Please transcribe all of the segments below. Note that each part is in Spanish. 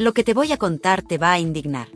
Lo que te voy a contar te va a indignar.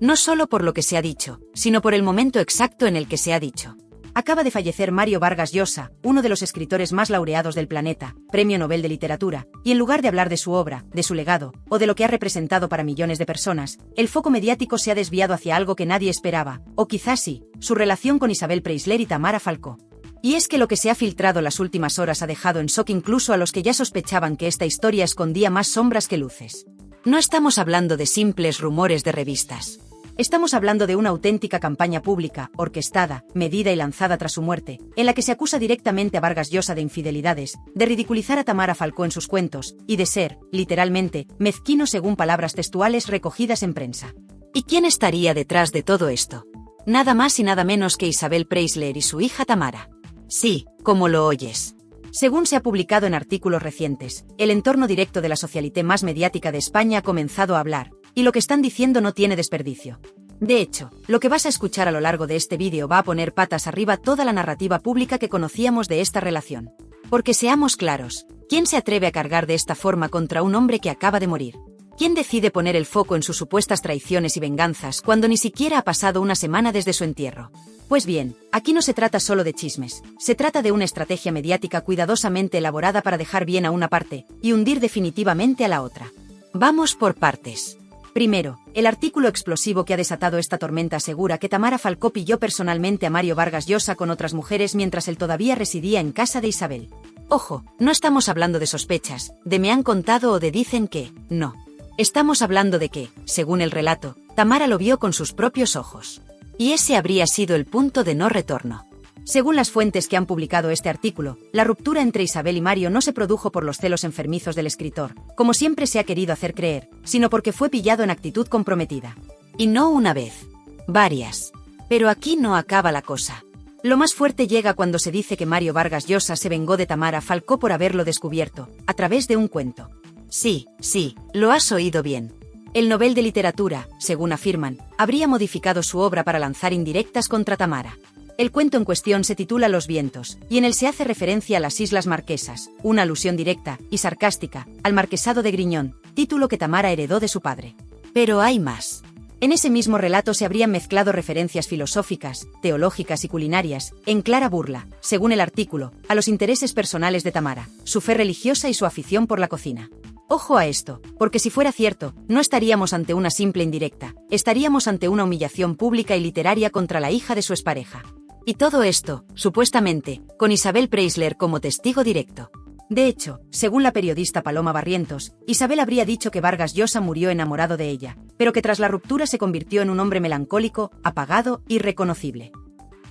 No solo por lo que se ha dicho, sino por el momento exacto en el que se ha dicho. Acaba de fallecer Mario Vargas Llosa, uno de los escritores más laureados del planeta, Premio Nobel de Literatura, y en lugar de hablar de su obra, de su legado, o de lo que ha representado para millones de personas, el foco mediático se ha desviado hacia algo que nadie esperaba, o quizás sí, su relación con Isabel Preisler y Tamara Falcó. Y es que lo que se ha filtrado las últimas horas ha dejado en shock incluso a los que ya sospechaban que esta historia escondía más sombras que luces. No estamos hablando de simples rumores de revistas. Estamos hablando de una auténtica campaña pública, orquestada, medida y lanzada tras su muerte, en la que se acusa directamente a Vargas Llosa de infidelidades, de ridiculizar a Tamara Falcó en sus cuentos, y de ser, literalmente, mezquino según palabras textuales recogidas en prensa. ¿Y quién estaría detrás de todo esto? Nada más y nada menos que Isabel Preisler y su hija Tamara. Sí, como lo oyes. Según se ha publicado en artículos recientes, el entorno directo de la socialité más mediática de España ha comenzado a hablar, y lo que están diciendo no tiene desperdicio. De hecho, lo que vas a escuchar a lo largo de este vídeo va a poner patas arriba toda la narrativa pública que conocíamos de esta relación. Porque seamos claros, ¿quién se atreve a cargar de esta forma contra un hombre que acaba de morir? ¿Quién decide poner el foco en sus supuestas traiciones y venganzas cuando ni siquiera ha pasado una semana desde su entierro? Pues bien, aquí no se trata solo de chismes, se trata de una estrategia mediática cuidadosamente elaborada para dejar bien a una parte y hundir definitivamente a la otra. Vamos por partes. Primero, el artículo explosivo que ha desatado esta tormenta asegura que Tamara Falcó pilló personalmente a Mario Vargas Llosa con otras mujeres mientras él todavía residía en casa de Isabel. Ojo, no estamos hablando de sospechas, de me han contado o de dicen que, no. Estamos hablando de que, según el relato, Tamara lo vio con sus propios ojos. Y ese habría sido el punto de no retorno. Según las fuentes que han publicado este artículo, la ruptura entre Isabel y Mario no se produjo por los celos enfermizos del escritor, como siempre se ha querido hacer creer, sino porque fue pillado en actitud comprometida. Y no una vez. Varias. Pero aquí no acaba la cosa. Lo más fuerte llega cuando se dice que Mario Vargas Llosa se vengó de Tamara Falcó por haberlo descubierto, a través de un cuento. Sí, lo has oído bien. El Nobel de Literatura, según afirman, habría modificado su obra para lanzar indirectas contra Tamara. El cuento en cuestión se titula Los vientos, y en él se hace referencia a las Islas Marquesas, una alusión directa y sarcástica al marquesado de Griñón, título que Tamara heredó de su padre. Pero hay más. En ese mismo relato se habrían mezclado referencias filosóficas, teológicas y culinarias, en clara burla, según el artículo, a los intereses personales de Tamara, su fe religiosa y su afición por la cocina. Ojo a esto, porque si fuera cierto, no estaríamos ante una simple indirecta, estaríamos ante una humillación pública y literaria contra la hija de su expareja. Y todo esto, supuestamente, con Isabel Preisler como testigo directo. De hecho, según la periodista Paloma Barrientos, Isabel habría dicho que Vargas Llosa murió enamorado de ella, pero que tras la ruptura se convirtió en un hombre melancólico, apagado, irreconocible.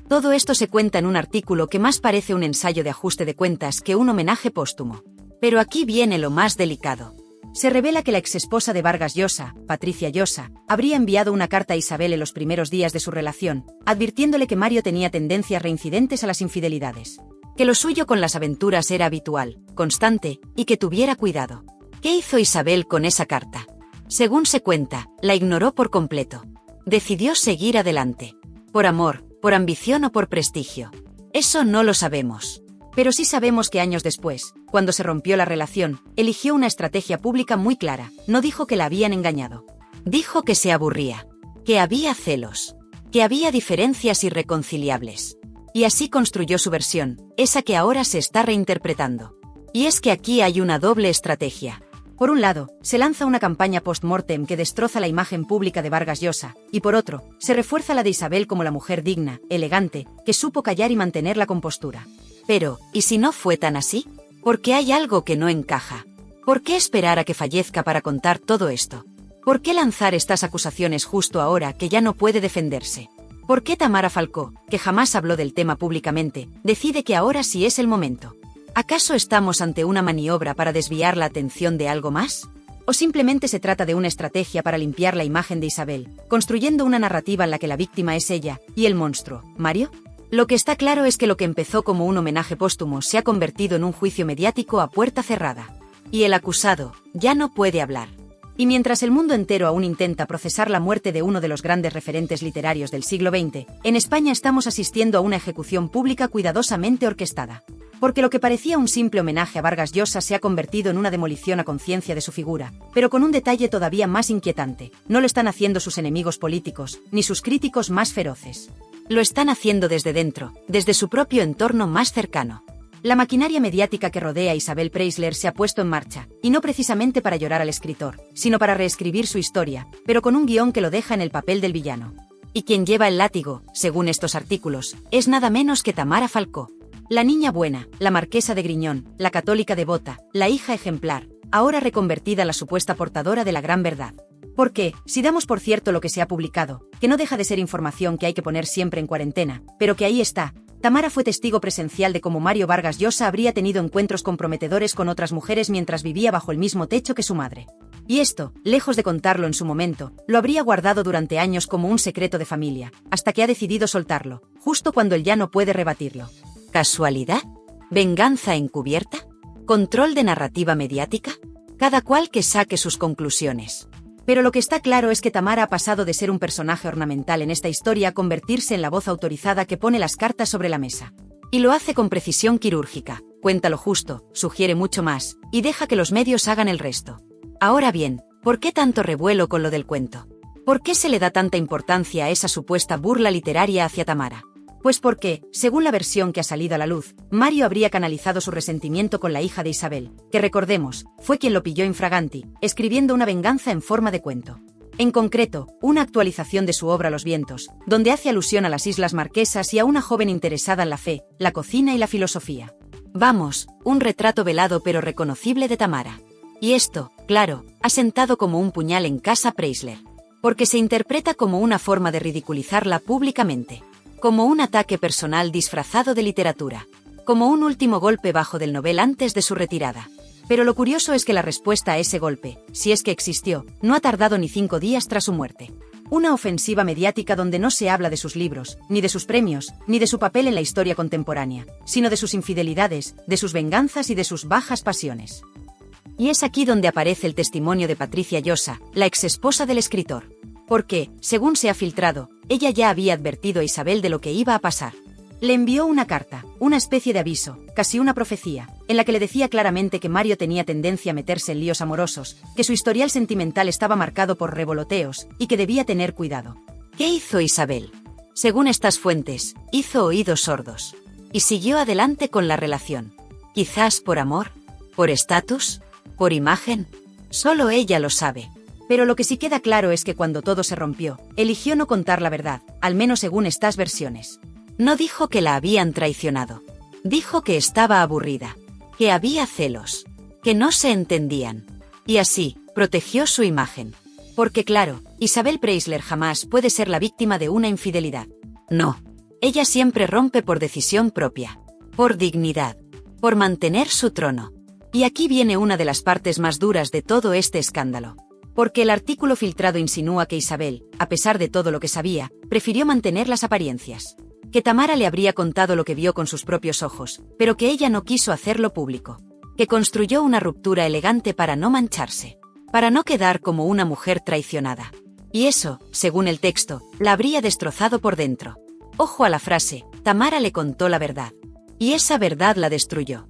Todo esto se cuenta en un artículo que más parece un ensayo de ajuste de cuentas que un homenaje póstumo. Pero aquí viene lo más delicado. Se revela que la exesposa de Vargas Llosa, Patricia Llosa, habría enviado una carta a Isabel en los primeros días de su relación, advirtiéndole que Mario tenía tendencias reincidentes a las infidelidades. Que lo suyo con las aventuras era habitual, constante, y que tuviera cuidado. ¿Qué hizo Isabel con esa carta? Según se cuenta, la ignoró por completo. Decidió seguir adelante. Por amor, por ambición o por prestigio. Eso no lo sabemos. Pero sí sabemos que años después, cuando se rompió la relación, eligió una estrategia pública muy clara, no dijo que la habían engañado. Dijo que se aburría, que había celos, que había diferencias irreconciliables. Y así construyó su versión, esa que ahora se está reinterpretando. Y es que aquí hay una doble estrategia. Por un lado, se lanza una campaña post-mortem que destroza la imagen pública de Vargas Llosa, y por otro, se refuerza la de Isabel como la mujer digna, elegante, que supo callar y mantener la compostura. Pero, ¿y si no fue tan así? Porque hay algo que no encaja. ¿Por qué esperar a que fallezca para contar todo esto? ¿Por qué lanzar estas acusaciones justo ahora que ya no puede defenderse? ¿Por qué Tamara Falcó, que jamás habló del tema públicamente, decide que ahora sí es el momento? ¿Acaso estamos ante una maniobra para desviar la atención de algo más? ¿O simplemente se trata de una estrategia para limpiar la imagen de Isabel, construyendo una narrativa en la que la víctima es ella, y el monstruo, Mario? Lo que está claro es que lo que empezó como un homenaje póstumo se ha convertido en un juicio mediático a puerta cerrada. Y el acusado ya no puede hablar. Y mientras el mundo entero aún intenta procesar la muerte de uno de los grandes referentes literarios del siglo XX, en España estamos asistiendo a una ejecución pública cuidadosamente orquestada. Porque lo que parecía un simple homenaje a Vargas Llosa se ha convertido en una demolición a conciencia de su figura, pero con un detalle todavía más inquietante: no lo están haciendo sus enemigos políticos, ni sus críticos más feroces. Lo están haciendo desde dentro, desde su propio entorno más cercano. La maquinaria mediática que rodea a Isabel Preisler se ha puesto en marcha, y no precisamente para llorar al escritor, sino para reescribir su historia, pero con un guión que lo deja en el papel del villano. Y quien lleva el látigo, según estos artículos, es nada menos que Tamara Falcó. La niña buena, la marquesa de Griñón, la católica devota, la hija ejemplar, ahora reconvertida en la supuesta portadora de la gran verdad. Porque, si damos por cierto lo que se ha publicado, que no deja de ser información que hay que poner siempre en cuarentena, pero que ahí está, Tamara fue testigo presencial de cómo Mario Vargas Llosa habría tenido encuentros comprometedores con otras mujeres mientras vivía bajo el mismo techo que su madre. Y esto, lejos de contarlo en su momento, lo habría guardado durante años como un secreto de familia, hasta que ha decidido soltarlo, justo cuando él ya no puede rebatirlo. ¿Casualidad? ¿Venganza encubierta? ¿Control de narrativa mediática? Cada cual que saque sus conclusiones. Pero lo que está claro es que Tamara ha pasado de ser un personaje ornamental en esta historia a convertirse en la voz autorizada que pone las cartas sobre la mesa. Y lo hace con precisión quirúrgica, cuenta lo justo, sugiere mucho más, y deja que los medios hagan el resto. Ahora bien, ¿por qué tanto revuelo con lo del cuento? ¿Por qué se le da tanta importancia a esa supuesta burla literaria hacia Tamara? Pues porque, según la versión que ha salido a la luz, Mario habría canalizado su resentimiento con la hija de Isabel, que recordemos, fue quien lo pilló infraganti, escribiendo una venganza en forma de cuento. En concreto, una actualización de su obra Los vientos, donde hace alusión a las Islas Marquesas y a una joven interesada en la fe, la cocina y la filosofía. Vamos, un retrato velado pero reconocible de Tamara. Y esto, claro, ha sentado como un puñal en casa Preisler. Porque se interpreta como una forma de ridiculizarla públicamente. Como un ataque personal disfrazado de literatura. Como un último golpe bajo del novel antes de su retirada. Pero lo curioso es que la respuesta a ese golpe, si es que existió, no ha tardado ni 5 días tras su muerte. Una ofensiva mediática donde no se habla de sus libros, ni de sus premios, ni de su papel en la historia contemporánea, sino de sus infidelidades, de sus venganzas y de sus bajas pasiones. Y es aquí donde aparece el testimonio de Patricia Llosa, la exesposa del escritor. Porque, según se ha filtrado, ella ya había advertido a Isabel de lo que iba a pasar. Le envió una carta, una especie de aviso, casi una profecía, en la que le decía claramente que Mario tenía tendencia a meterse en líos amorosos, que su historial sentimental estaba marcado por revoloteos, y que debía tener cuidado. ¿Qué hizo Isabel? Según estas fuentes, hizo oídos sordos. Y siguió adelante con la relación. Quizás por amor, por estatus, por imagen. Solo ella lo sabe. Pero lo que sí queda claro es que cuando todo se rompió, eligió no contar la verdad, al menos según estas versiones. No dijo que la habían traicionado. Dijo que estaba aburrida, que había celos, que no se entendían. Y así, protegió su imagen. Porque claro, Isabel Preisler jamás puede ser la víctima de una infidelidad. No. Ella siempre rompe por decisión propia, por dignidad, por mantener su trono. Y aquí viene una de las partes más duras de todo este escándalo. Porque el artículo filtrado insinúa que Isabel, a pesar de todo lo que sabía, prefirió mantener las apariencias. Que Tamara le habría contado lo que vio con sus propios ojos, pero que ella no quiso hacerlo público. Que construyó una ruptura elegante para no mancharse. Para no quedar como una mujer traicionada. Y eso, según el texto, la habría destrozado por dentro. Ojo a la frase, Tamara le contó la verdad. Y esa verdad la destruyó.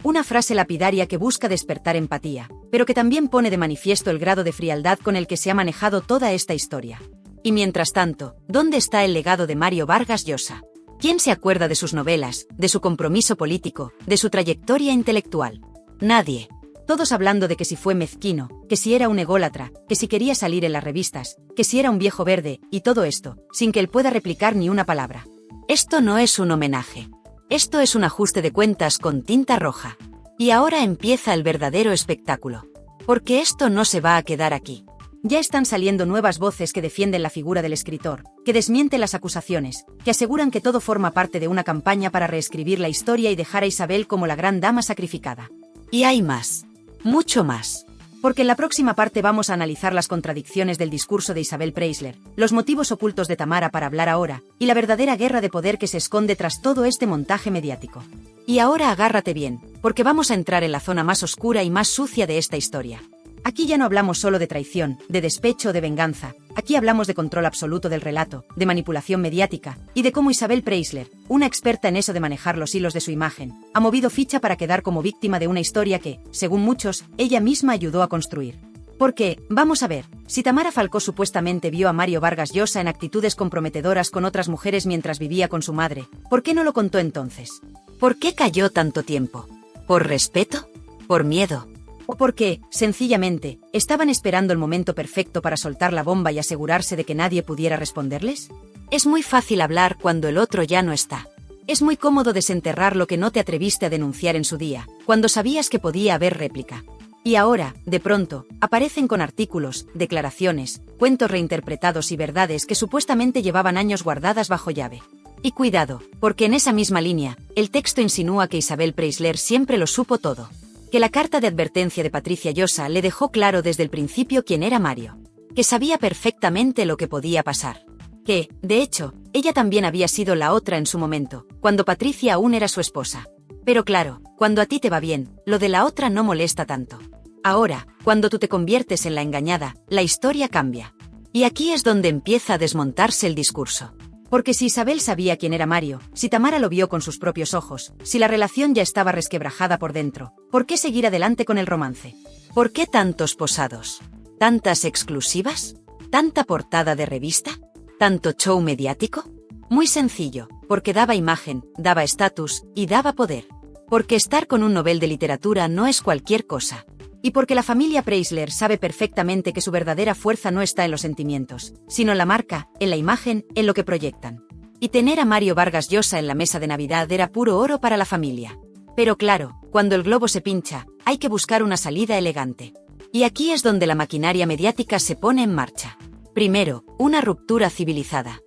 Una frase lapidaria que busca despertar empatía, pero que también pone de manifiesto el grado de frialdad con el que se ha manejado toda esta historia. Y mientras tanto, ¿dónde está el legado de Mario Vargas Llosa? ¿Quién se acuerda de sus novelas, de su compromiso político, de su trayectoria intelectual? Nadie. Todos hablando de que si fue mezquino, que si era un ególatra, que si quería salir en las revistas, que si era un viejo verde, y todo esto, sin que él pueda replicar ni una palabra. Esto no es un homenaje. Esto es un ajuste de cuentas con tinta roja. Y ahora empieza el verdadero espectáculo. Porque esto no se va a quedar aquí. Ya están saliendo nuevas voces que defienden la figura del escritor, que desmienten las acusaciones, que aseguran que todo forma parte de una campaña para reescribir la historia y dejar a Isabel como la gran dama sacrificada. Y hay más. Mucho más. Porque en la próxima parte vamos a analizar las contradicciones del discurso de Isabel Preisler, los motivos ocultos de Tamara para hablar ahora, y la verdadera guerra de poder que se esconde tras todo este montaje mediático. Y ahora agárrate bien, porque vamos a entrar en la zona más oscura y más sucia de esta historia. Aquí ya no hablamos solo de traición, de despecho o de venganza, aquí hablamos de control absoluto del relato, de manipulación mediática, y de cómo Isabel Preisler, una experta en eso de manejar los hilos de su imagen, ha movido ficha para quedar como víctima de una historia que, según muchos, ella misma ayudó a construir. Porque, vamos a ver, si Tamara Falcó supuestamente vio a Mario Vargas Llosa en actitudes comprometedoras con otras mujeres mientras vivía con su madre, ¿por qué no lo contó entonces? ¿Por qué calló tanto tiempo? ¿Por respeto? ¿Por miedo? ¿O porque, sencillamente, estaban esperando el momento perfecto para soltar la bomba y asegurarse de que nadie pudiera responderles? Es muy fácil hablar cuando el otro ya no está. Es muy cómodo desenterrar lo que no te atreviste a denunciar en su día, cuando sabías que podía haber réplica. Y ahora, de pronto, aparecen con artículos, declaraciones, cuentos reinterpretados y verdades que supuestamente llevaban años guardadas bajo llave. Y cuidado, porque en esa misma línea, el texto insinúa que Isabel Preisler siempre lo supo todo. Que la carta de advertencia de Patricia Llosa le dejó claro desde el principio quién era Mario. Que sabía perfectamente lo que podía pasar. Que, de hecho, ella también había sido la otra en su momento, cuando Patricia aún era su esposa. Pero claro, cuando a ti te va bien, lo de la otra no molesta tanto. Ahora, cuando tú te conviertes en la engañada, la historia cambia. Y aquí es donde empieza a desmontarse el discurso. Porque si Isabel sabía quién era Mario, si Tamara lo vio con sus propios ojos, si la relación ya estaba resquebrajada por dentro, ¿por qué seguir adelante con el romance? ¿Por qué tantos posados? ¿Tantas exclusivas? ¿Tanta portada de revista? ¿Tanto show mediático? Muy sencillo, porque daba imagen, daba estatus y daba poder. Porque estar con un Nobel de literatura no es cualquier cosa. Y porque la familia Preisler sabe perfectamente que su verdadera fuerza no está en los sentimientos, sino en la marca, en la imagen, en lo que proyectan. Y tener a Mario Vargas Llosa en la mesa de Navidad era puro oro para la familia. Pero claro, cuando el globo se pincha, hay que buscar una salida elegante. Y aquí es donde la maquinaria mediática se pone en marcha. Primero, una ruptura civilizada.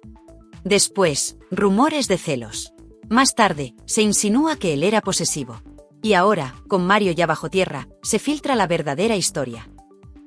Después, rumores de celos. Más tarde, se insinúa que él era posesivo. Y ahora, con Mario ya bajo tierra, se filtra la verdadera historia.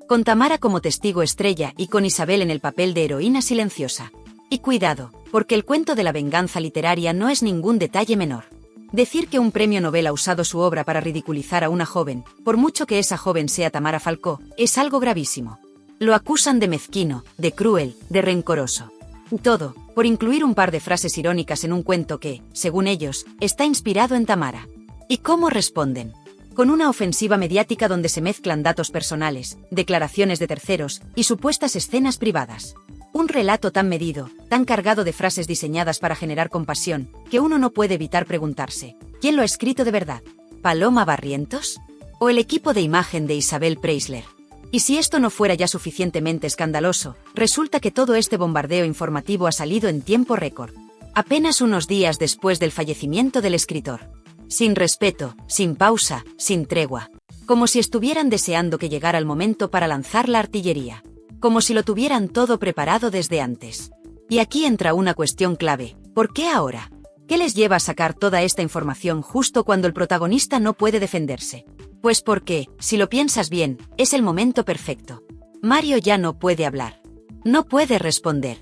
Con Tamara como testigo estrella y con Isabel en el papel de heroína silenciosa. Y cuidado, porque el cuento de la venganza literaria no es ningún detalle menor. Decir que un premio Nobel ha usado su obra para ridiculizar a una joven, por mucho que esa joven sea Tamara Falcó, es algo gravísimo. Lo acusan de mezquino, de cruel, de rencoroso. Y todo, por incluir un par de frases irónicas en un cuento que, según ellos, está inspirado en Tamara. ¿Y cómo responden? Con una ofensiva mediática donde se mezclan datos personales, declaraciones de terceros y supuestas escenas privadas. Un relato tan medido, tan cargado de frases diseñadas para generar compasión, que uno no puede evitar preguntarse, ¿quién lo ha escrito de verdad? ¿Paloma Barrientos? ¿O el equipo de imagen de Isabel Preisler? Y si esto no fuera ya suficientemente escandaloso, resulta que todo este bombardeo informativo ha salido en tiempo récord. Apenas unos días después del fallecimiento del escritor. Sin respeto, sin pausa, sin tregua. Como si estuvieran deseando que llegara el momento para lanzar la artillería. Como si lo tuvieran todo preparado desde antes. Y aquí entra una cuestión clave. ¿Por qué ahora? ¿Qué les lleva a sacar toda esta información justo cuando el protagonista no puede defenderse? Pues porque, si lo piensas bien, es el momento perfecto. Mario ya no puede hablar. No puede responder.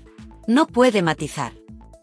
No puede matizar.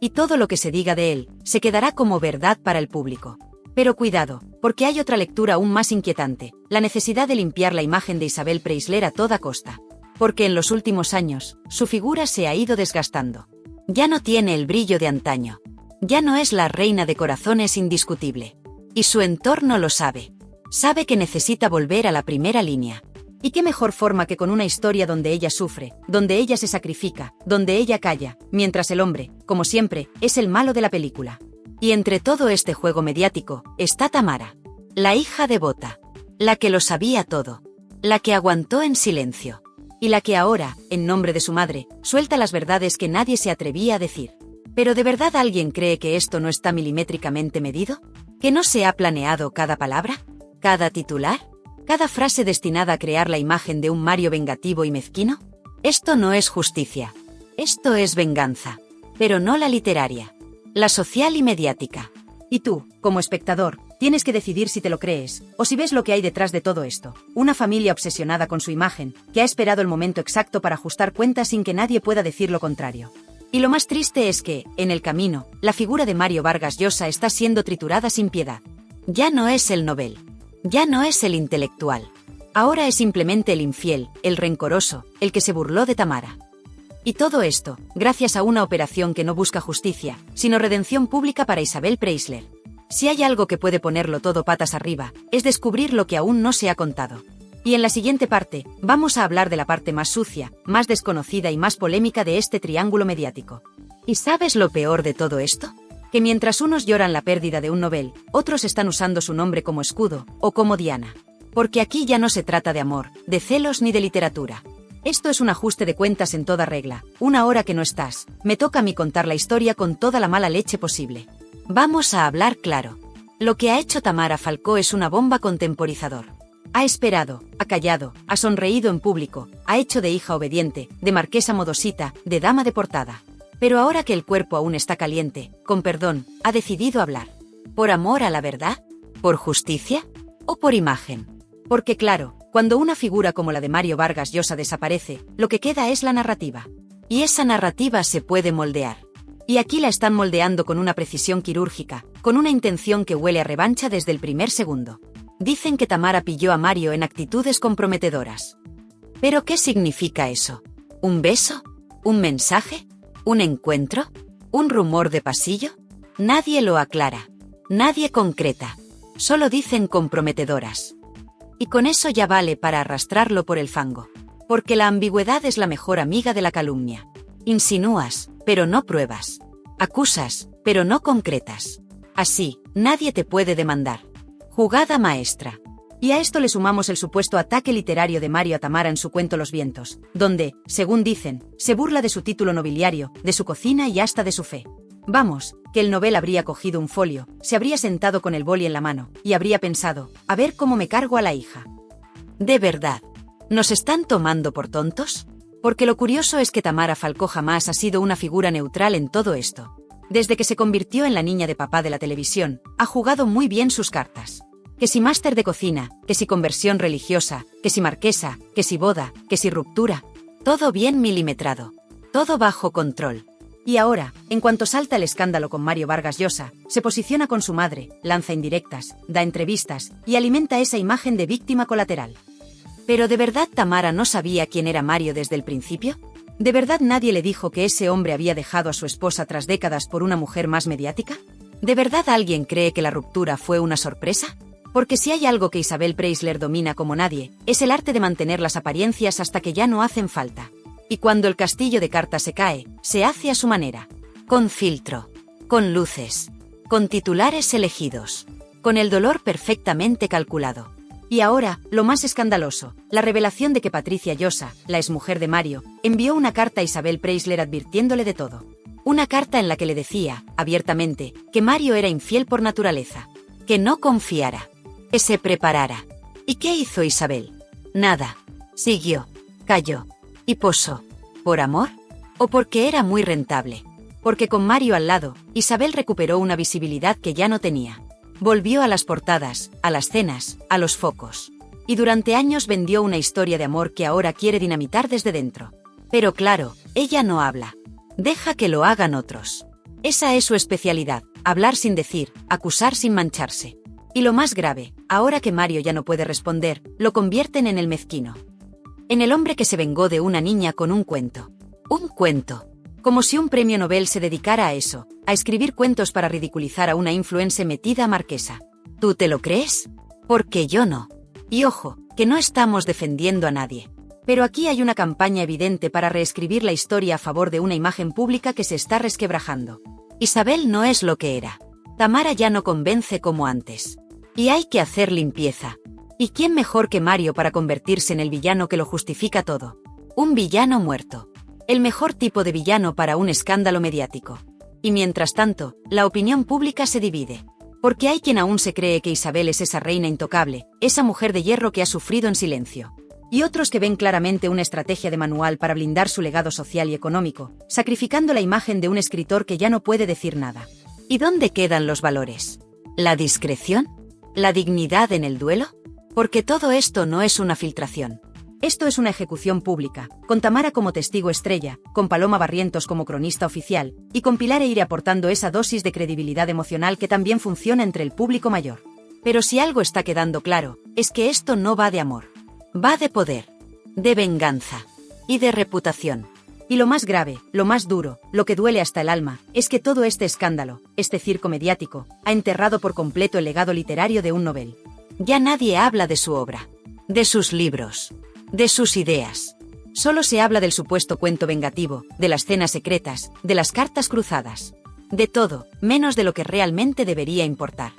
Y todo lo que se diga de él, se quedará como verdad para el público. Pero cuidado, porque hay otra lectura aún más inquietante, la necesidad de limpiar la imagen de Isabel Preisler a toda costa. Porque en los últimos años, su figura se ha ido desgastando. Ya no tiene el brillo de antaño. Ya no es la reina de corazones indiscutible. Y su entorno lo sabe. Sabe que necesita volver a la primera línea. ¿Y qué mejor forma que con una historia donde ella sufre, donde ella se sacrifica, donde ella calla, mientras el hombre, como siempre, es el malo de la película? Y entre todo este juego mediático, está Tamara. La hija devota. La que lo sabía todo. La que aguantó en silencio. Y la que ahora, en nombre de su madre, suelta las verdades que nadie se atrevía a decir. ¿Pero de verdad alguien cree que esto no está milimétricamente medido? ¿Que no se ha planeado cada palabra? ¿Cada titular? ¿Cada frase destinada a crear la imagen de un Mario vengativo y mezquino? Esto no es justicia. Esto es venganza. Pero no la literaria. La social y mediática. Y tú, como espectador, tienes que decidir si te lo crees, o si ves lo que hay detrás de todo esto. Una familia obsesionada con su imagen, que ha esperado el momento exacto para ajustar cuentas sin que nadie pueda decir lo contrario. Y lo más triste es que, en el camino, la figura de Mario Vargas Llosa está siendo triturada sin piedad. Ya no es el Nobel. Ya no es el intelectual. Ahora es simplemente el infiel, el rencoroso, el que se burló de Tamara. Y todo esto, gracias a una operación que no busca justicia, sino redención pública para Isabel Preisler. Si hay algo que puede ponerlo todo patas arriba, es descubrir lo que aún no se ha contado. Y en la siguiente parte, vamos a hablar de la parte más sucia, más desconocida y más polémica de este triángulo mediático. ¿Y sabes lo peor de todo esto? Que mientras unos lloran la pérdida de un Nobel, otros están usando su nombre como escudo, o como diana. Porque aquí ya no se trata de amor, de celos ni de literatura. Esto es un ajuste de cuentas en toda regla. Una hora que no estás, me toca a mí contar la historia con toda la mala leche posible. Vamos a hablar claro. Lo que ha hecho Tamara Falcó es una bomba contemporizador. Ha esperado, ha callado, ha sonreído en público, ha hecho de hija obediente, de marquesa modosita, de dama de portada. Pero ahora que el cuerpo aún está caliente, con perdón, ha decidido hablar. ¿Por amor a la verdad? ¿Por justicia? ¿O por imagen? Porque claro, cuando una figura como la de Mario Vargas Llosa desaparece, lo que queda es la narrativa. Y esa narrativa se puede moldear. Y aquí la están moldeando con una precisión quirúrgica, con una intención que huele a revancha desde el primer segundo. Dicen que Tamara pilló a Mario en actitudes comprometedoras. ¿Pero qué significa eso? ¿Un beso? ¿Un mensaje? ¿Un encuentro? ¿Un rumor de pasillo? Nadie lo aclara. Nadie concreta. Solo dicen comprometedoras. Y con eso ya vale para arrastrarlo por el fango. Porque la ambigüedad es la mejor amiga de la calumnia. Insinúas, pero no pruebas. Acusas, pero no concretas. Así, nadie te puede demandar. Jugada maestra. Y a esto le sumamos el supuesto ataque literario de Mario a Tamara en su cuento Los vientos, donde, según dicen, se burla de su título nobiliario, de su cocina y hasta de su fe. Vamos, que el Nobel habría cogido un folio, se habría sentado con el boli en la mano, y habría pensado, a ver cómo me cargo a la hija. ¿De verdad? ¿Nos están tomando por tontos? Porque lo curioso es que Tamara Falcó jamás ha sido una figura neutral en todo esto. Desde que se convirtió en la niña de papá de la televisión, ha jugado muy bien sus cartas. Que si máster de cocina, que si conversión religiosa, que si marquesa, que si boda, que si ruptura. Todo bien milimetrado. Todo bajo control. Y ahora, en cuanto salta el escándalo con Mario Vargas Llosa, se posiciona con su madre, lanza indirectas, da entrevistas y alimenta esa imagen de víctima colateral. ¿Pero de verdad Tamara no sabía quién era Mario desde el principio? ¿De verdad nadie le dijo que ese hombre había dejado a su esposa tras décadas por una mujer más mediática? ¿De verdad alguien cree que la ruptura fue una sorpresa? Porque si hay algo que Isabel Preisler domina como nadie, es el arte de mantener las apariencias hasta que ya no hacen falta. Y cuando el castillo de cartas se cae, se hace a su manera. Con filtro. Con luces. Con titulares elegidos. Con el dolor perfectamente calculado. Y ahora, lo más escandaloso, la revelación de que Patricia Llosa, la exmujer de Mario, envió una carta a Isabel Preisler advirtiéndole de todo. Una carta en la que le decía, abiertamente, que Mario era infiel por naturaleza. Que no confiara. Que se preparara. ¿Y qué hizo Isabel? Nada. Siguió. Calló. Y posó. ¿Por amor? ¿O porque era muy rentable? Porque con Mario al lado, Isabel recuperó una visibilidad que ya no tenía. Volvió a las portadas, a las cenas, a los focos. Y durante años vendió una historia de amor que ahora quiere dinamitar desde dentro. Pero claro, ella no habla. Deja que lo hagan otros. Esa es su especialidad, hablar sin decir, acusar sin mancharse. Y lo más grave, ahora que Mario ya no puede responder, lo convierten en el mezquino. En el hombre que se vengó de una niña con un cuento. Un cuento. Como si un premio Nobel se dedicara a eso, a escribir cuentos para ridiculizar a una influencer metida a marquesa. ¿Tú te lo crees? Porque yo no. Y ojo, que no estamos defendiendo a nadie. Pero aquí hay una campaña evidente para reescribir la historia a favor de una imagen pública que se está resquebrajando. Isabel no es lo que era. Tamara ya no convence como antes. Y hay que hacer limpieza. ¿Y quién mejor que Mario para convertirse en el villano que lo justifica todo? Un villano muerto. El mejor tipo de villano para un escándalo mediático. Y mientras tanto, la opinión pública se divide. Porque hay quien aún se cree que Isabel es esa reina intocable, esa mujer de hierro que ha sufrido en silencio. Y otros que ven claramente una estrategia de manual para blindar su legado social y económico, sacrificando la imagen de un escritor que ya no puede decir nada. ¿Y dónde quedan los valores? ¿La discreción? ¿La dignidad en el duelo? Porque todo esto no es una filtración. Esto es una ejecución pública, con Tamara como testigo estrella, con Paloma Barrientos como cronista oficial, y con Pilar Eire aportando esa dosis de credibilidad emocional que también funciona entre el público mayor. Pero si algo está quedando claro, es que esto no va de amor. Va de poder, de venganza y de reputación. Y lo más grave, lo más duro, lo que duele hasta el alma, es que todo este escándalo, este circo mediático, ha enterrado por completo el legado literario de un Nobel. Ya nadie habla de su obra, de sus libros, de sus ideas. Solo se habla del supuesto cuento vengativo, de las cenas secretas, de las cartas cruzadas. De todo, menos de lo que realmente debería importar.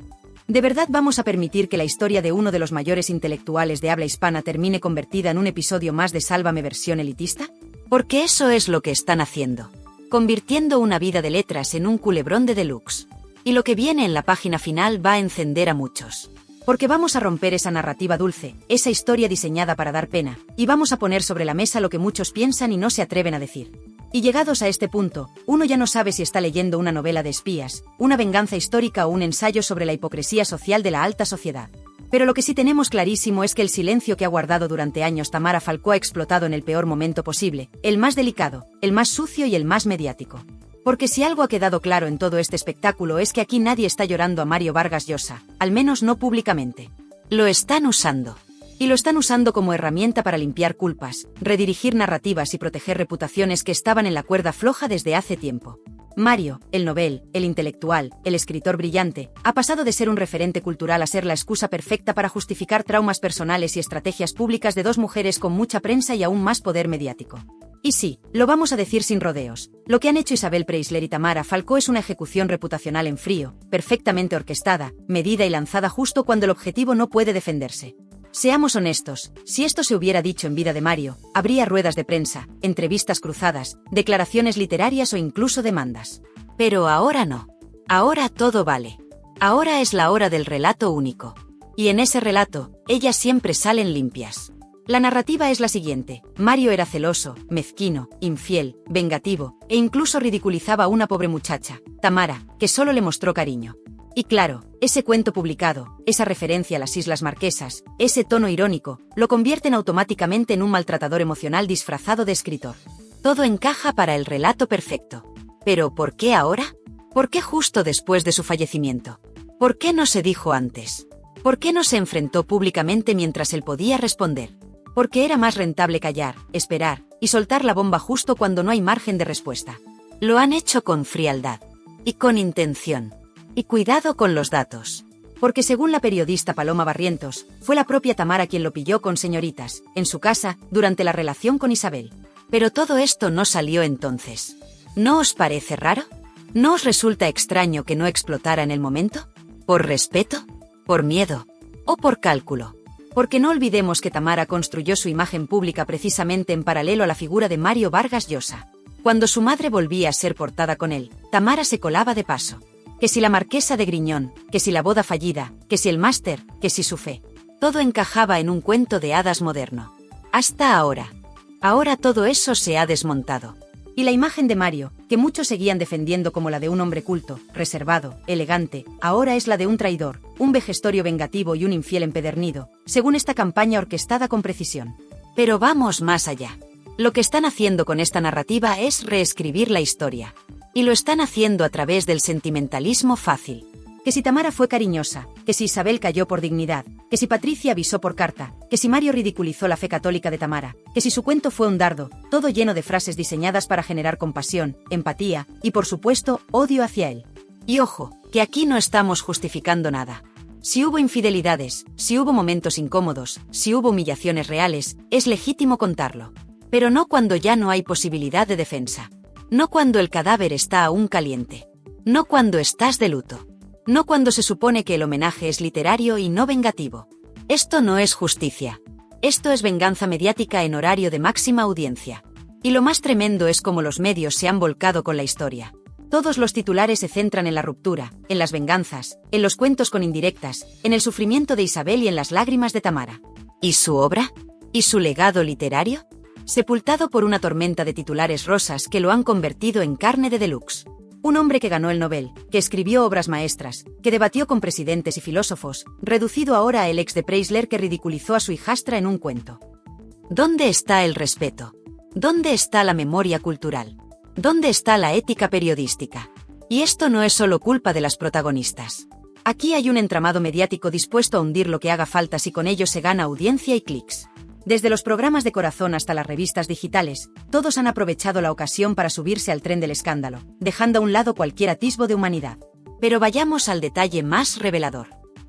¿De verdad vamos a permitir que la historia de uno de los mayores intelectuales de habla hispana termine convertida en un episodio más de Sálvame versión elitista? Porque eso es lo que están haciendo. Convirtiendo una vida de letras en un culebrón de deluxe. Y lo que viene en la página final va a encender a muchos. Porque vamos a romper esa narrativa dulce, esa historia diseñada para dar pena, y vamos a poner sobre la mesa lo que muchos piensan y no se atreven a decir. Y llegados a este punto, uno ya no sabe si está leyendo una novela de espías, una venganza histórica o un ensayo sobre la hipocresía social de la alta sociedad. Pero lo que sí tenemos clarísimo es que el silencio que ha guardado durante años Tamara Falcó ha explotado en el peor momento posible, el más delicado, el más sucio y el más mediático. Porque si algo ha quedado claro en todo este espectáculo es que aquí nadie está llorando a Mario Vargas Llosa, al menos no públicamente. Lo están usando. Y lo están usando como herramienta para limpiar culpas, redirigir narrativas y proteger reputaciones que estaban en la cuerda floja desde hace tiempo. Mario, el Nobel, el intelectual, el escritor brillante, ha pasado de ser un referente cultural a ser la excusa perfecta para justificar traumas personales y estrategias públicas de dos mujeres con mucha prensa y aún más poder mediático. Y sí, lo vamos a decir sin rodeos, lo que han hecho Isabel Preisler y Tamara Falcó es una ejecución reputacional en frío, perfectamente orquestada, medida y lanzada justo cuando el objetivo no puede defenderse. Seamos honestos, si esto se hubiera dicho en vida de Mario, habría ruedas de prensa, entrevistas cruzadas, declaraciones literarias o incluso demandas. Pero ahora no. Ahora todo vale. Ahora es la hora del relato único. Y en ese relato, ellas siempre salen limpias. La narrativa es la siguiente: Mario era celoso, mezquino, infiel, vengativo, e incluso ridiculizaba a una pobre muchacha, Tamara, que solo le mostró cariño. Y claro, ese cuento publicado, esa referencia a las Islas Marquesas, ese tono irónico, lo convierten automáticamente en un maltratador emocional disfrazado de escritor. Todo encaja para el relato perfecto. ¿Pero por qué ahora? ¿Por qué justo después de su fallecimiento? ¿Por qué no se dijo antes? ¿Por qué no se enfrentó públicamente mientras él podía responder? Porque era más rentable callar, esperar, y soltar la bomba justo cuando no hay margen de respuesta. Lo han hecho con frialdad. Y con intención. Y cuidado con los datos. Porque según la periodista Paloma Barrientos, fue la propia Tamara quien lo pilló con señoritas, en su casa, durante la relación con Isabel. Pero todo esto no salió entonces. ¿No os parece raro? ¿No os resulta extraño que no explotara en el momento? ¿Por respeto? ¿Por miedo? ¿O por cálculo? Porque no olvidemos que Tamara construyó su imagen pública precisamente en paralelo a la figura de Mario Vargas Llosa. Cuando su madre volvía a ser portada con él, Tamara se colaba de paso. Que si la marquesa de Griñón, que si la boda fallida, que si el máster, que si su fe. Todo encajaba en un cuento de hadas moderno. Hasta ahora. Ahora todo eso se ha desmontado. Y la imagen de Mario, que muchos seguían defendiendo como la de un hombre culto, reservado, elegante, ahora es la de un traidor, un vejestorio vengativo y un infiel empedernido, según esta campaña orquestada con precisión. Pero vamos más allá. Lo que están haciendo con esta narrativa es reescribir la historia. Y lo están haciendo a través del sentimentalismo fácil. Que si Tamara fue cariñosa, que si Isabel cayó por dignidad, que si Patricia avisó por carta, que si Mario ridiculizó la fe católica de Tamara, que si su cuento fue un dardo, todo lleno de frases diseñadas para generar compasión, empatía y, por supuesto, odio hacia él. Y ojo, que aquí no estamos justificando nada. Si hubo infidelidades, si hubo momentos incómodos, si hubo humillaciones reales, es legítimo contarlo. Pero no cuando ya no hay posibilidad de defensa. No cuando el cadáver está aún caliente. No cuando estás de luto. No cuando se supone que el homenaje es literario y no vengativo. Esto no es justicia. Esto es venganza mediática en horario de máxima audiencia. Y lo más tremendo es cómo los medios se han volcado con la historia. Todos los titulares se centran en la ruptura, en las venganzas, en los cuentos con indirectas, en el sufrimiento de Isabel y en las lágrimas de Tamara. ¿Y su obra? ¿Y su legado literario? Sepultado por una tormenta de titulares rosas que lo han convertido en carne de deluxe. Un hombre que ganó el Nobel, que escribió obras maestras, que debatió con presidentes y filósofos, reducido ahora a el ex de Preisler que ridiculizó a su hijastra en un cuento. ¿Dónde está el respeto? ¿Dónde está la memoria cultural? ¿Dónde está la ética periodística? Y esto no es solo culpa de las protagonistas. Aquí hay un entramado mediático dispuesto a hundir lo que haga falta si con ello se gana audiencia y clics. Desde los programas de corazón hasta las revistas digitales, todos han aprovechado la ocasión para subirse al tren del escándalo, dejando a un lado cualquier atisbo de humanidad. Pero vayamos al detalle más revelador.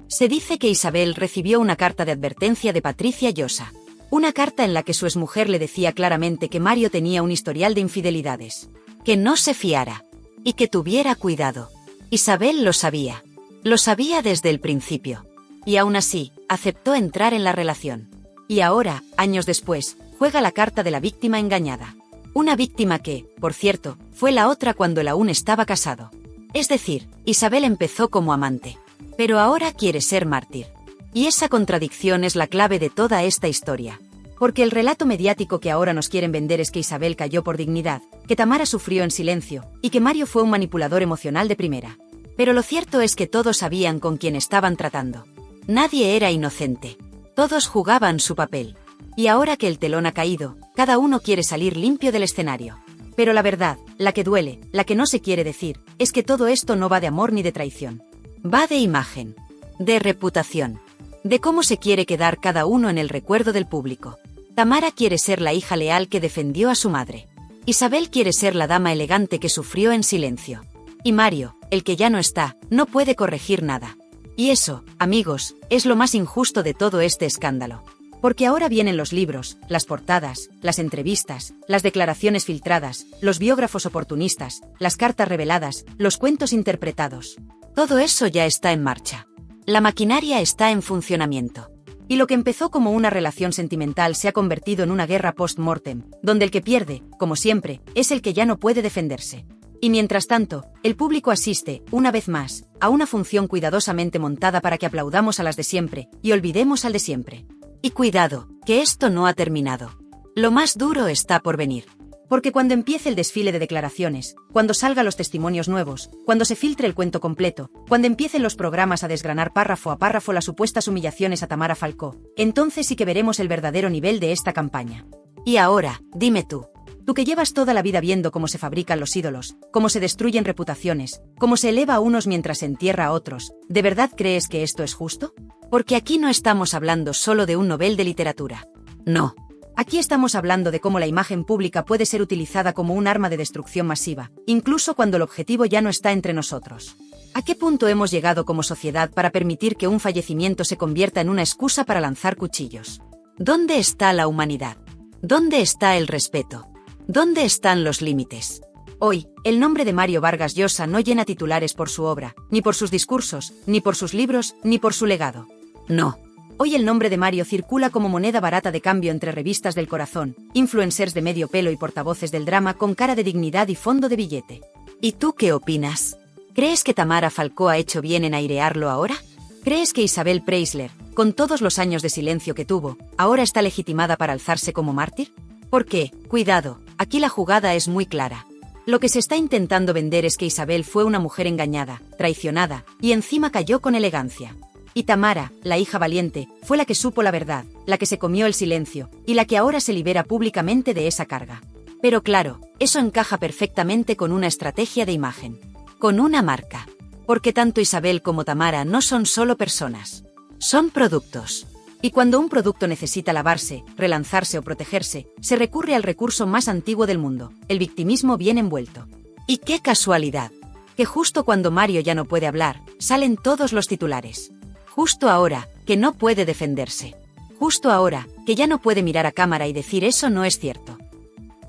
Se dice que Isabel recibió una carta de advertencia de Patricia Llosa. Una carta en la que su exmujer le decía claramente que Mario tenía un historial de infidelidades. Que no se fiara. Y que tuviera cuidado. Isabel lo sabía. Lo sabía desde el principio. Y aún así, aceptó entrar en la relación. Y ahora, años después, juega la carta de la víctima engañada. Una víctima que, por cierto, fue la otra cuando el aún estaba casado. Es decir, Isabel empezó como amante. Pero ahora quiere ser mártir. Y esa contradicción es la clave de toda esta historia. Porque el relato mediático que ahora nos quieren vender es que Isabel cayó por dignidad, que Tamara sufrió en silencio, y que Mario fue un manipulador emocional de primera. Pero lo cierto es que todos sabían con quién estaban tratando. Nadie era inocente. Todos jugaban su papel. Y ahora que el telón ha caído, cada uno quiere salir limpio del escenario. Pero la verdad, la que duele, la que no se quiere decir, es que todo esto no va de amor ni de traición. Va de imagen. De reputación. De cómo se quiere quedar cada uno en el recuerdo del público. Tamara quiere ser la hija leal que defendió a su madre. Isabel quiere ser la dama elegante que sufrió en silencio. Y Mario, el que ya no está, no puede corregir nada. Y eso, amigos, es lo más injusto de todo este escándalo. Porque ahora vienen los libros, las portadas, las entrevistas, las declaraciones filtradas, los biógrafos oportunistas, las cartas reveladas, los cuentos interpretados. Todo eso ya está en marcha. La maquinaria está en funcionamiento. Y lo que empezó como una relación sentimental se ha convertido en una guerra post-mortem, donde el que pierde, como siempre, es el que ya no puede defenderse. Y mientras tanto, el público asiste, una vez más, a una función cuidadosamente montada para que aplaudamos a las de siempre, y olvidemos al de siempre. Y cuidado, que esto no ha terminado. Lo más duro está por venir. Porque cuando empiece el desfile de declaraciones, cuando salgan los testimonios nuevos, cuando se filtre el cuento completo, cuando empiecen los programas a desgranar párrafo a párrafo las supuestas humillaciones a Tamara Falcó, entonces sí que veremos el verdadero nivel de esta campaña. Y ahora, dime tú que llevas toda la vida viendo cómo se fabrican los ídolos, cómo se destruyen reputaciones, cómo se eleva a unos mientras se entierra a otros, ¿de verdad crees que esto es justo? Porque aquí no estamos hablando solo de un Nobel de literatura. No. Aquí estamos hablando de cómo la imagen pública puede ser utilizada como un arma de destrucción masiva, incluso cuando el objetivo ya no está entre nosotros. ¿A qué punto hemos llegado como sociedad para permitir que un fallecimiento se convierta en una excusa para lanzar cuchillos? ¿Dónde está la humanidad? ¿Dónde está el respeto? ¿Dónde están los límites? Hoy, el nombre de Mario Vargas Llosa no llena titulares por su obra, ni por sus discursos, ni por sus libros, ni por su legado. No. Hoy el nombre de Mario circula como moneda barata de cambio entre revistas del corazón, influencers de medio pelo y portavoces del drama con cara de dignidad y fondo de billete. ¿Y tú qué opinas? ¿Crees que Tamara Falcó ha hecho bien en airearlo ahora? ¿Crees que Isabel Preisler, con todos los años de silencio que tuvo, ahora está legitimada para alzarse como mártir? Porque, cuidado, aquí la jugada es muy clara. Lo que se está intentando vender es que Isabel fue una mujer engañada, traicionada, y encima cayó con elegancia. Y Tamara, la hija valiente, fue la que supo la verdad, la que se comió el silencio, y la que ahora se libera públicamente de esa carga. Pero claro, eso encaja perfectamente con una estrategia de imagen. Con una marca. Porque tanto Isabel como Tamara no son solo personas. Son productos. Y cuando un producto necesita lavarse, relanzarse o protegerse, se recurre al recurso más antiguo del mundo, el victimismo bien envuelto. Y qué casualidad. Que justo cuando Mario ya no puede hablar, salen todos los titulares. Justo ahora, que no puede defenderse. Justo ahora, que ya no puede mirar a cámara y decir eso no es cierto.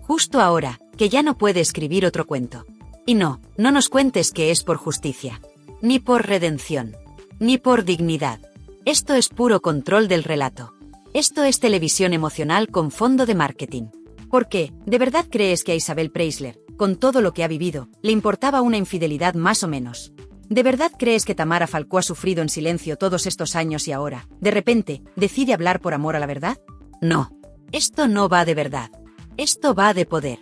Justo ahora, que ya no puede escribir otro cuento. Y no nos cuentes que es por justicia. Ni por redención. Ni por dignidad. Esto es puro control del relato. Esto es televisión emocional con fondo de marketing. ¿Por qué? ¿De verdad crees que a Isabel Preisler, con todo lo que ha vivido, le importaba una infidelidad más o menos? ¿De verdad crees que Tamara Falcó ha sufrido en silencio todos estos años y ahora, de repente, decide hablar por amor a la verdad? No. Esto no va de verdad. Esto va de poder.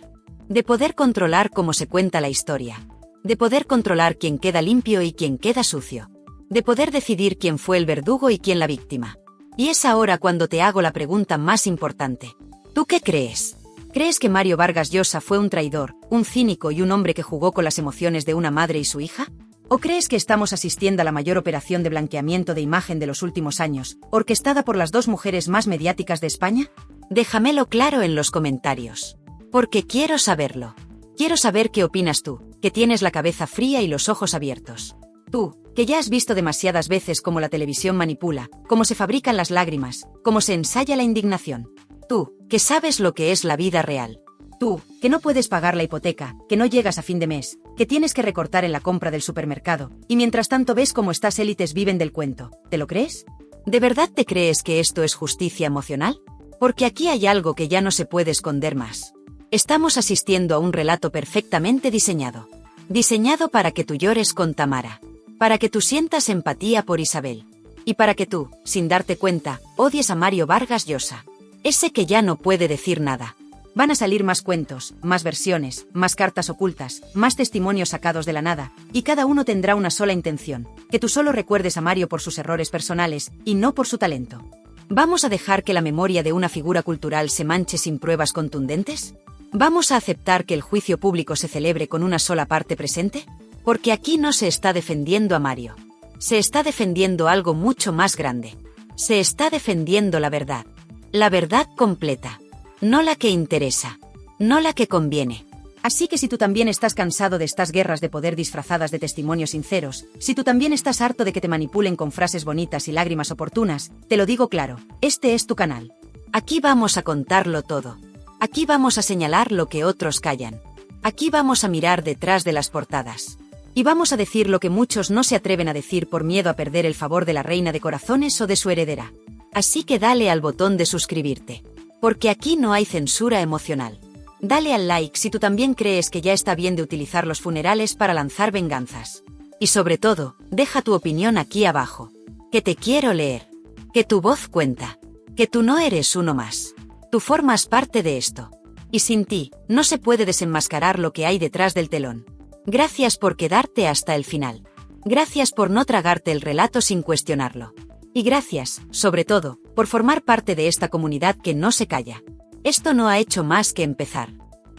De poder controlar cómo se cuenta la historia. De poder controlar quién queda limpio y quién queda sucio. De poder decidir quién fue el verdugo y quién la víctima. Y es ahora cuando te hago la pregunta más importante. ¿Tú qué crees? ¿Crees que Mario Vargas Llosa fue un traidor, un cínico y un hombre que jugó con las emociones de una madre y su hija? ¿O crees que estamos asistiendo a la mayor operación de blanqueamiento de imagen de los últimos años, orquestada por las dos mujeres más mediáticas de España? Déjamelo claro en los comentarios. Porque quiero saberlo. Quiero saber qué opinas tú, que tienes la cabeza fría y los ojos abiertos. Tú, que ya has visto demasiadas veces cómo la televisión manipula, cómo se fabrican las lágrimas, cómo se ensaya la indignación. Tú, que sabes lo que es la vida real. Tú, que no puedes pagar la hipoteca, que no llegas a fin de mes, que tienes que recortar en la compra del supermercado, y mientras tanto ves cómo estas élites viven del cuento. ¿Te lo crees? ¿De verdad te crees que esto es justicia emocional? Porque aquí hay algo que ya no se puede esconder más. Estamos asistiendo a un relato perfectamente diseñado. Diseñado para que tú llores con Tamara. Para que tú sientas empatía por Isabel. Y para que tú, sin darte cuenta, odies a Mario Vargas Llosa. Ese que ya no puede decir nada. Van a salir más cuentos, más versiones, más cartas ocultas, más testimonios sacados de la nada, y cada uno tendrá una sola intención, que tú solo recuerdes a Mario por sus errores personales, y no por su talento. ¿Vamos a dejar que la memoria de una figura cultural se manche sin pruebas contundentes? ¿Vamos a aceptar que el juicio público se celebre con una sola parte presente? Porque aquí no se está defendiendo a Mario. Se está defendiendo algo mucho más grande. Se está defendiendo la verdad. La verdad completa. No la que interesa. No la que conviene. Así que si tú también estás cansado de estas guerras de poder disfrazadas de testimonios sinceros, si tú también estás harto de que te manipulen con frases bonitas y lágrimas oportunas, te lo digo claro, este es tu canal. Aquí vamos a contarlo todo. Aquí vamos a señalar lo que otros callan. Aquí vamos a mirar detrás de las portadas. Y vamos a decir lo que muchos no se atreven a decir por miedo a perder el favor de la reina de corazones o de su heredera. Así que dale al botón de suscribirte. Porque aquí no hay censura emocional. Dale al like si tú también crees que ya está bien de utilizar los funerales para lanzar venganzas. Y sobre todo, deja tu opinión aquí abajo. Que te quiero leer. Que tu voz cuenta. Que tú no eres uno más. Tú formas parte de esto. Y sin ti, no se puede desenmascarar lo que hay detrás del telón. Gracias por quedarte hasta el final. Gracias por no tragarte el relato sin cuestionarlo. Y gracias, sobre todo, por formar parte de esta comunidad que no se calla. Esto no ha hecho más que empezar.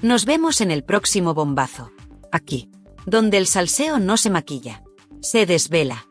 Nos vemos en el próximo bombazo. Aquí. Donde el salseo no se maquilla. Se desvela.